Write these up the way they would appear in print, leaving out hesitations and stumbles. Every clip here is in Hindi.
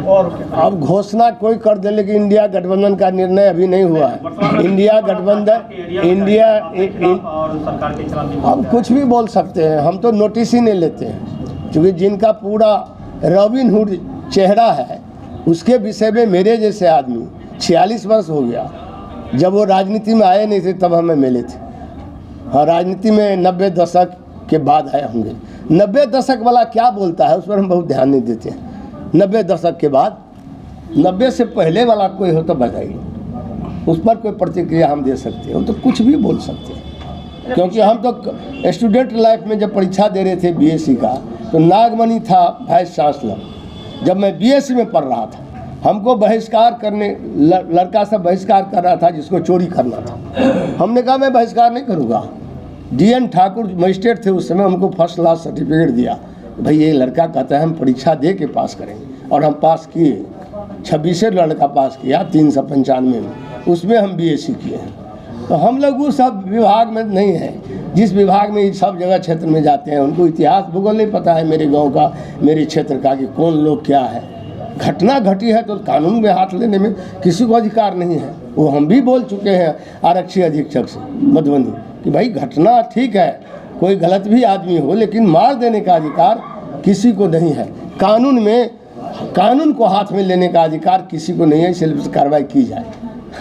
और अब घोषणा कोई कर दे, लेकिन इंडिया गठबंधन का निर्णय अभी नहीं हुआ है। इंडिया गठबंधन और सरकार के खिलाफ अब कुछ भी बोल सकते हैं, हम तो नोटिस ही नहीं लेते हैं, क्योंकि जिनका पूरा रॉबिनहुड चेहरा है उसके विषय में मेरे जैसे आदमी 46 वर्ष हो गया, जब वो राजनीति में आए नहीं थे तब हमें मिले थे। हाँ, राजनीति में 90 दशक के बाद आए होंगे। 90 दशक वाला क्या बोलता है उस पर हम बहुत ध्यान नहीं देते हैं। 90 दशक के बाद, 90 से पहले वाला कोई हो तो बताइए, उस पर कोई प्रतिक्रिया हम दे सकते हैं। वो तो कुछ भी बोल सकते हैं, क्योंकि हम तो स्टूडेंट लाइफ में जब परीक्षा दे रहे थे बीएससी का, तो नागमणि था वाइस चांसलर। जब मैं बीएससी में पढ़ रहा था, हमको बहिष्कार करने, लड़का सब बहिष्कार कर रहा था जिसको चोरी करना था। हमने कहा मैं बहिष्कार नहीं करूँगा। DN ठाकुर मजिस्ट्रेट थे उस समय, हमको फर्स्ट क्लास सर्टिफिकेट दिया। भाई ये लड़का कहता है हम परीक्षा दे के पास करेंगे, और हम पास किए। 26 लड़का पास किया 395 में, उसमें हम BSc किए हैं। तो हम लोग वो सब विभाग में नहीं हैं, जिस विभाग में सब जगह क्षेत्र में जाते हैं उनको इतिहास भूगोल नहीं पता है मेरे गांव का, मेरे क्षेत्र का, कि कौन लोग क्या है। घटना घटी है तो कानून में हाथ लेने में किसी को अधिकार नहीं है। वो हम भी बोल चुके हैं आरक्षी अधीक्षक से मधुबनी कि भाई घटना ठीक है, कोई गलत भी आदमी हो, लेकिन मार देने का अधिकार किसी को नहीं है। कानून में, कानून को हाथ में लेने का अधिकार किसी को नहीं है, इसलिए कार्रवाई की जाए।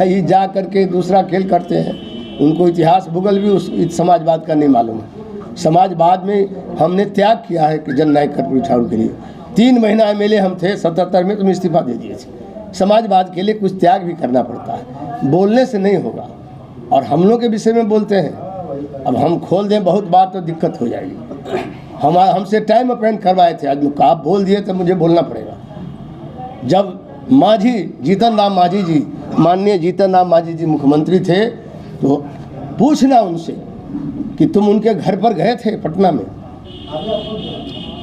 ये जा करके दूसरा खेल करते हैं, उनको इतिहास भूगोल भी उस समाजवाद का नहीं मालूम है। समाजवाद में हमने त्याग किया है कि जननायक कर्पूरी ठाकुर के लिए। 3 महीना MLA हम थे 77 में, तुम इस्तीफा दे दिए थे। समाजवाद के लिए कुछ त्याग भी करना पड़ता है, बोलने से नहीं होगा। और हम लोग के विषय में बोलते हैं, अब हम खोल दें बहुत बात तो दिक्कत हो जाएगी। हमसे टाइम अपॉइंट करवाए थे, आज आप बोल दिए तो मुझे बोलना पड़ेगा। जब मांझी, जीतन राम मांझी जी, माननीय जीतन राम मांझी जी मुख्यमंत्री थे, तो पूछना उनसे कि तुम उनके घर पर गए थे पटना में,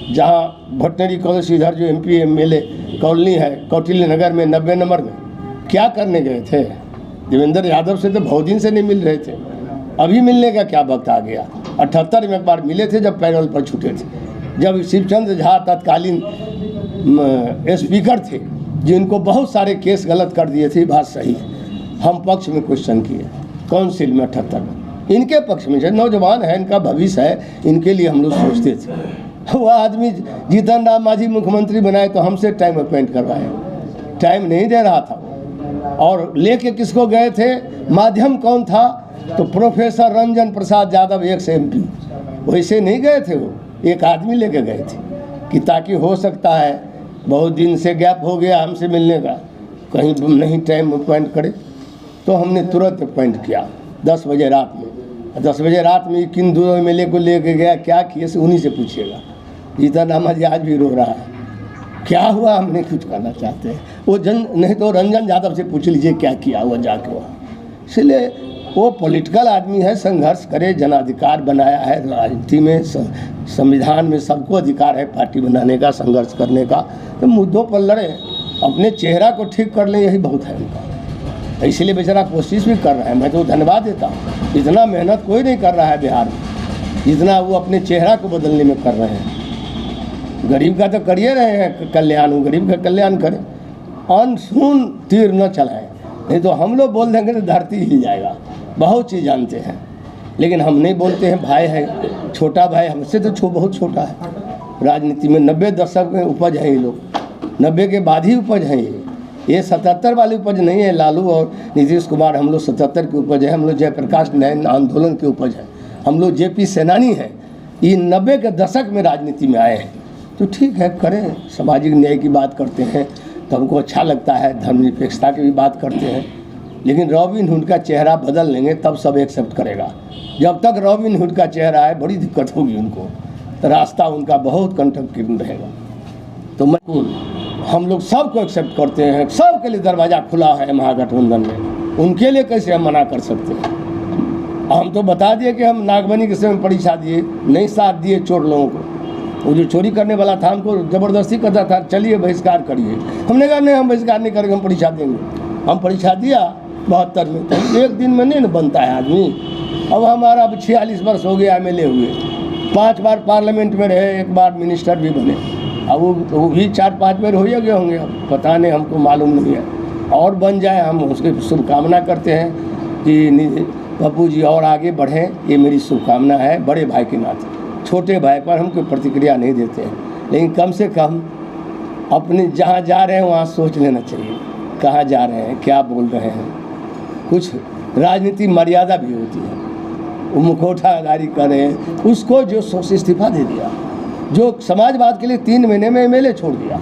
जहाँ वेटनरी कॉलेज इधर जो MP MLA कॉलोनी है कौटिल्य नगर में 90 नंबर में, क्या करने गए थे? देवेंद्र यादव से तो बहुत दिन से नहीं मिल रहे थे, अभी मिलने का क्या वक्त आ गया? 78 में एक बार मिले थे जब पैरोल पर छूटे थे, जब शिवचंद्र झा तत्कालीन स्पीकर थे, जिनको बहुत सारे केस गलत कर दिए थे। बात सही है, हम पक्ष में क्वेश्चन किए काउंसिल में 78 में, इनके पक्ष में, जो नौजवान है इनका भविष्य है, इनके लिए हम लोग सोचते थे। वो आदमी जीतन राम मांझी मुख्यमंत्री बनाए तो हमसे टाइम अपॉइंट करवाए, टाइम नहीं दे रहा था। और लेके किसको गए थे? माध्यम कौन था? तो professor Ranjan Prasad Yadav, x MP, वैसे नहीं गए थे, वो एक आदमी लेके गए थे कि ताकि हो सकता है बहुत दिन से गैप हो गया हमसे मिलने का, कहीं नहीं टाइम अपॉइंट करे, तो हमने तुरंत अपॉइंट किया 10 बजे रात में। 10 बजे रात में किन 2 MLA को लेके गया, क्या किए से उन्हीं से पूछिएगा। जीतन राम मांझी आज भी रो रहा है, क्या हुआ हम नहीं कुछ करना चाहते हैं। वो नहीं तो रंजन यादव से पूछ लीजिए क्या किया हुआ जाके वहाँ। इसलिए वो पॉलिटिकल आदमी है, संघर्ष करे, जनाधिकार बनाया है राजनीति में, संविधान में सबको अधिकार है पार्टी बनाने का, संघर्ष करने का। तो मुद्दों पर लड़े, अपने चेहरा को ठीक कर लें, यही बहुत है उनका। इसलिए बेचारा कोशिश भी कर रहा है, मैं तो धन्यवाद देता हूँ। इतना मेहनत कोई नहीं कर रहा है बिहार में जितना वो अपने चेहरा को बदलने में कर रहे हैं। गरीब का तो करिए रहे हैं कल्याण, वो गरीब का कल्याण करें, अनसुन तीर न चलाएं, नहीं तो हम लोग बोल देंगे तो धरती हिल जाएगा। बहुत चीज़ जानते हैं, लेकिन हम नहीं बोलते हैं। भाई है, छोटा भाई हमसे तो बहुत छोटा है राजनीति में। 90 दशक में उपज है ये लोग, 90 के बाद ही उपज है ये 77 वाली उपज नहीं है। लालू और नीतीश कुमार हम लोग 77 की उपज है, हम लोग जयप्रकाश नारायण आंदोलन की उपज है, हम लोग JP सेनानी हैं। ये 90 के दशक में राजनीति में आए हैं, तो ठीक है, करें। सामाजिक न्याय की बात करते हैं तो हमको अच्छा लगता है, धर्मनिरपेक्षता की भी बात करते हैं, लेकिन रॉबिनहुड का चेहरा बदल लेंगे तब सब एक्सेप्ट करेगा। जब तक रॉबिनहुड का चेहरा है बड़ी दिक्कत होगी उनको, तो रास्ता उनका बहुत कंटकपूर्ण रहेगा। तो हम लोग सबको एक्सेप्ट करते हैं, सबके लिए दरवाज़ा खुला है महागठबंधन में, उनके लिए कैसे हम मना कर सकते हैं? हम तो बता दिए कि हम नागमणि के समय परीक्षा दिए, नहीं साथ दिए चोर लोगों को। वो जो चोरी करने वाला था हमको ज़बरदस्ती करता था, चलिए बहिष्कार करिए। हमने कहा नहीं, हम बहिष्कार नहीं करेंगे, हम परीक्षा देंगे। हम परीक्षा दिया 72 में, तो एक दिन में नहीं न बनता है आदमी। अब हमारा अब 46 वर्ष हो गया, MLA हुए, 5 बार पार्लियामेंट में रहे, 1 बार मिनिस्टर भी बने। अब वो भी 4-5 बार हो ही गए होंगे, अब पता नहीं, हमको मालूम नहीं है। और बन जाए, हम उसकी शुभकामना करते हैं कि पप्पू जी और आगे बढ़ें, ये मेरी शुभकामना है बड़े भाई के नाते। छोटे भाई पर हम कोई प्रतिक्रिया नहीं देते हैं, लेकिन कम से कम अपने जहाँ जा रहे हैं वहाँ सोच लेना चाहिए, कहाँ जा रहे हैं, क्या बोल रहे हैं। कुछ राजनीति मर्यादा भी होती है। वो मुखौटाधारी कर रहे हैं, उसको जो इस्तीफा दे दिया, जो समाजवाद के लिए 3 महीने में एमएलए छोड़ दिया,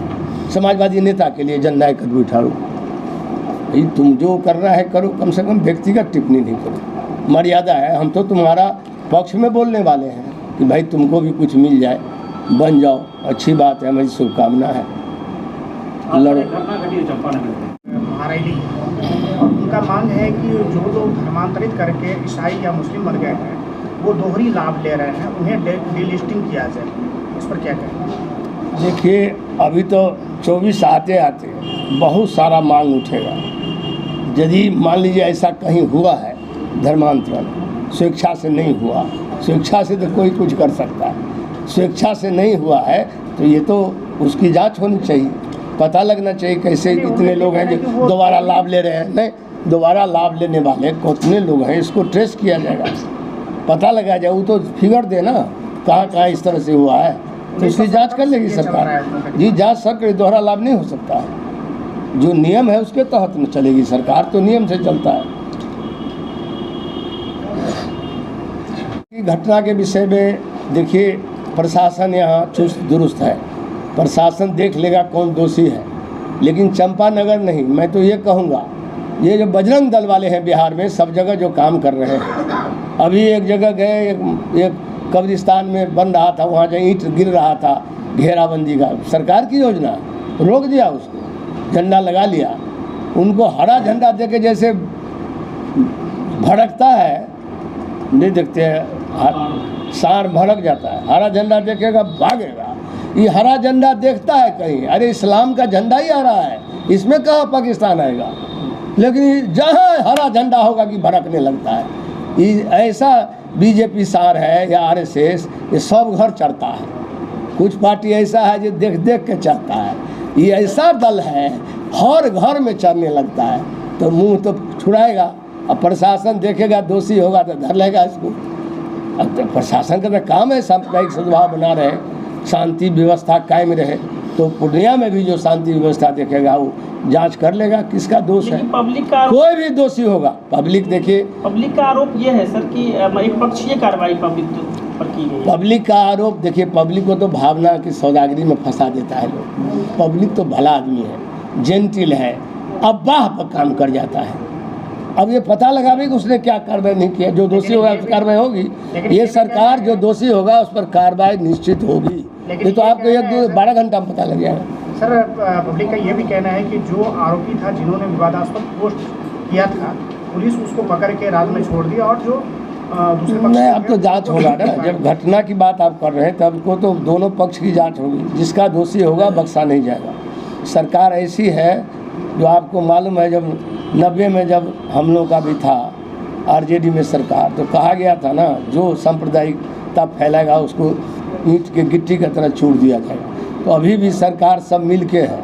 समाजवादी नेता के लिए जननायक कदम उठाओ। भाई तुम जो करना है करो, कम से कम व्यक्तिगत टिप्पणी नहीं करो, मर्यादा है। हम तो तुम्हारा पक्ष में बोलने वाले हैं कि भाई तुमको भी कुछ मिल जाए, बन जाओ, अच्छी बात है, मेरी शुभकामना है, लड़ो। महारानी उनका मांग है कि जो लोग धर्मांतरित करके ईसाई या मुस्लिम बन गए हैं वो दोहरी लाभ ले रहे हैं, उन्हें डिलिस्टिंग किया जाए, इस पर क्या कहें? देखिए, अभी तो 24 आते आते बहुत सारा मांग उठेगा। यदि मान लीजिए ऐसा कहीं हुआ है धर्मांतरण, स्वेच्छा से नहीं हुआ, स्वेच्छा से तो कोई कुछ कर सकता है, स्वेच्छा से नहीं हुआ है तो ये तो उसकी जांच होनी चाहिए, पता लगना चाहिए कैसे इतने लोग हैं जो दोबारा लाभ ले रहे हैं। नहीं, दोबारा लाभ लेने वाले कितने लोग हैं, इसको ट्रेस किया जाएगा, पता लगाया जाए। वो तो फिगर दे ना कहाँ कहाँ इस तरह से हुआ है, तो इसकी जांच कर लेगी सरकार। जी, जांच सर, दोहरा लाभ नहीं हो सकता है, जो नियम है उसके तहत में चलेगी सरकार, तो नियम से चलता है। घटना के विषय में देखिए, प्रशासन यहाँ चुस्त दुरुस्त है, प्रशासन देख लेगा कौन दोषी है, लेकिन चंपानगर नहीं। मैं तो ये कहूँगा, ये जो बजरंग दल वाले हैं बिहार में, सब जगह जो काम कर रहे हैं, अभी एक जगह गए, एक कब्रिस्तान में बन रहा था, वहाँ जो ईंट गिर रहा था, घेराबंदी का सरकार की योजना, रोक दिया उसको, झंडा लगा लिया। उनको हरा झंडा देके जैसे भड़कता है, नहीं देखते हैं, सार भड़क जाता है, हरा झंडा देखेगा भागेगा। ये हरा झंडा देखता है कहीं, अरे इस्लाम का झंडा ही आ रहा है, इसमें कहाँ पाकिस्तान आएगा। लेकिन जहाँ हरा झंडा होगा कि भड़कने लगता है। ये ऐसा बीजेपी सार है या आरएसएस, ये सब घर चढ़ता है। कुछ पार्टी ऐसा है जो देख देख के चढ़ता है, ये ऐसा दल है हर घर में चढ़ने लगता है, तो मुंह तो छुड़ाएगा। अब प्रशासन देखेगा दोषी होगा तो धर लेगा इसको। अब तो प्रशासन का तो काम है साम्प्रदायिक सद्भाव बना रहे, शांति व्यवस्था कायम रहे, तो पूर्णिया में भी जो शांति व्यवस्था देखेगा वो जांच कर लेगा किसका दोष है। पब्लिक का कोई भी दोषी होगा, पब्लिक देखिए, पब्लिक का आरोप ये है सर कि एक पक्षीय कार्रवाई पब्लिक पर की गई है। पब्लिक का आरोप देखिए, पब्लिक को तो भावना की सौदागरी में फंसा देता है लोग। पब्लिक तो भला आदमी है, जेंटिल है, अब्बाह पर काम कर जाता है। अब ये पता लगावे कि उसने क्या कार्रवाई नहीं किया, जो दोषी होगा उस कार्रवाई होगी। ये सरकार जो दोषी होगा उस पर कार्रवाई निश्चित होगी, ये तो आपको 1-12 घंटा में पता लग जाएगा। सर, पब्लिक का ये भी कहना है कि जो आरोपी था जिन्होंने विवादास्पद पोस्ट किया था, पुलिस उसको पकड़ के रात में छोड़ दिया, और जो दूसरे पक्ष नहीं, अब तो जांच होगा ना। जब घटना की बात आप कर रहे हैं तब को तो दोनों पक्ष की जांच होगी, जिसका दोषी होगा बख्शा नहीं जाएगा। सरकार ऐसी है जो आपको मालूम है, जब 90 में जब हम लोग का भी था आरजेडी में सरकार, तो कहा गया था ना, जो सांप्रदायिकता फैलाएगा उसको ईंट के गिट्टी की तरह छोड़ दिया जाएगा। तो अभी भी सरकार सब मिल के है,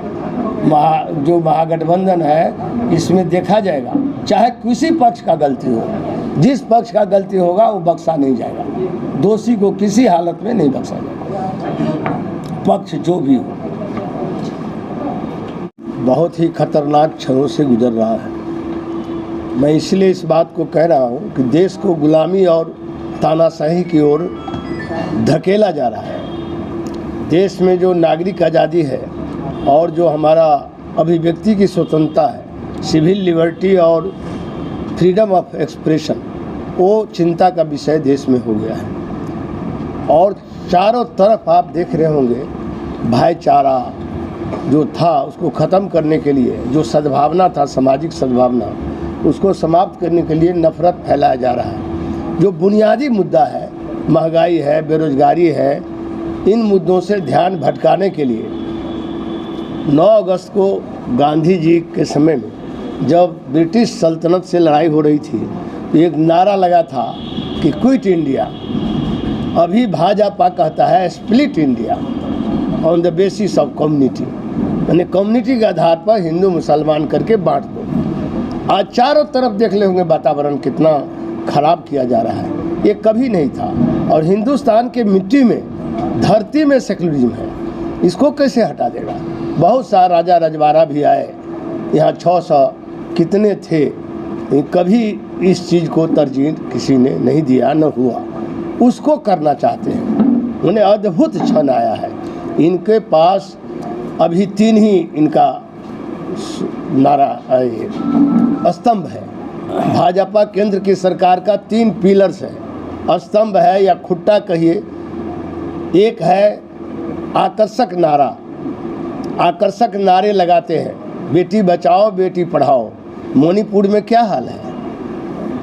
जो महागठबंधन है इसमें देखा जाएगा, चाहे किसी पक्ष का गलती हो, जिस पक्ष का गलती होगा वो बख्शा नहीं जाएगा, दोषी को किसी हालत में नहीं बख्शा जाएगा, पक्ष जो भी हो। बहुत ही खतरनाक क्षणों से गुजर रहा है। मैं इसलिए इस बात को कह रहा हूँ कि देश को गुलामी और तानाशाही की ओर धकेला जा रहा है। देश में जो नागरिक आज़ादी है और जो हमारा अभिव्यक्ति की स्वतंत्रता है, सिविल लिबर्टी और फ्रीडम ऑफ एक्सप्रेशन, वो चिंता का विषय देश में हो गया है। और चारों तरफ आप देख रहे होंगे, भाईचारा जो था उसको ख़त्म करने के लिए, जो सद्भावना था, सामाजिक सद्भावना, उसको समाप्त करने के लिए नफरत फैलाया जा रहा है। जो बुनियादी मुद्दा है, महंगाई है, बेरोजगारी है, इन मुद्दों से ध्यान भटकाने के लिए 9 अगस्त को गांधी जी के समय में जब ब्रिटिश सल्तनत से लड़ाई हो रही थी, तो एक नारा लगा था कि क्विट इंडिया। अभी भाजपा कहता है split India. On the basis of community, यानी कम्युनिटी के आधार पर हिंदू मुसलमान करके बांट दो। आज चारों तरफ देख ले होंगे वातावरण कितना खराब किया जा रहा है, ये कभी नहीं था। और हिंदुस्तान के मिट्टी में, धरती में सेकुलरिज्म है, इसको कैसे हटा देगा? बहुत सा राजा रजवाड़ा भी आए यहाँ, 600 कितने थे, कभी इस चीज़ को तरजीह किसी ने नहीं दिया, न हुआ। उसको करना चाहते हैं, उन्हें अद्भुत क्षण आया है। इनके पास अभी 3 ही इनका नारा स्तंभ है। भाजपा केंद्र की सरकार का 3 पिलर्स है, स्तंभ है या खुट्टा कहिए। एक है आकर्षक नारा, आकर्षक नारे लगाते हैं, बेटी बचाओ बेटी पढ़ाओ। मणिपुर में क्या हाल है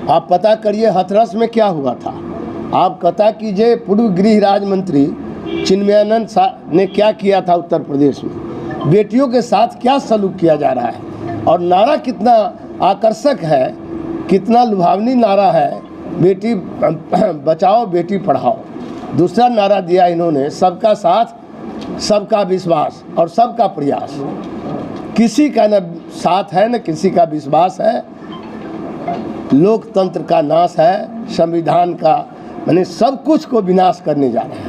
आप पता करिए, हथरस में क्या हुआ था आप पता कीजिए। पूर्व गृह राज्य मंत्री चिन्मयानंद ने क्या किया था उत्तर प्रदेश में, बेटियों के साथ क्या सलूक किया जा रहा है। और नारा कितना आकर्षक है, कितना लुभावनी नारा है, बेटी बचाओ बेटी पढ़ाओ। दूसरा नारा दिया इन्होंने, सबका साथ सबका विश्वास और सबका प्रयास। किसी का न साथ है न किसी का विश्वास है, लोकतंत्र का नाश है, संविधान का, यानी सब कुछ को विनाश करने जा रहे हैं।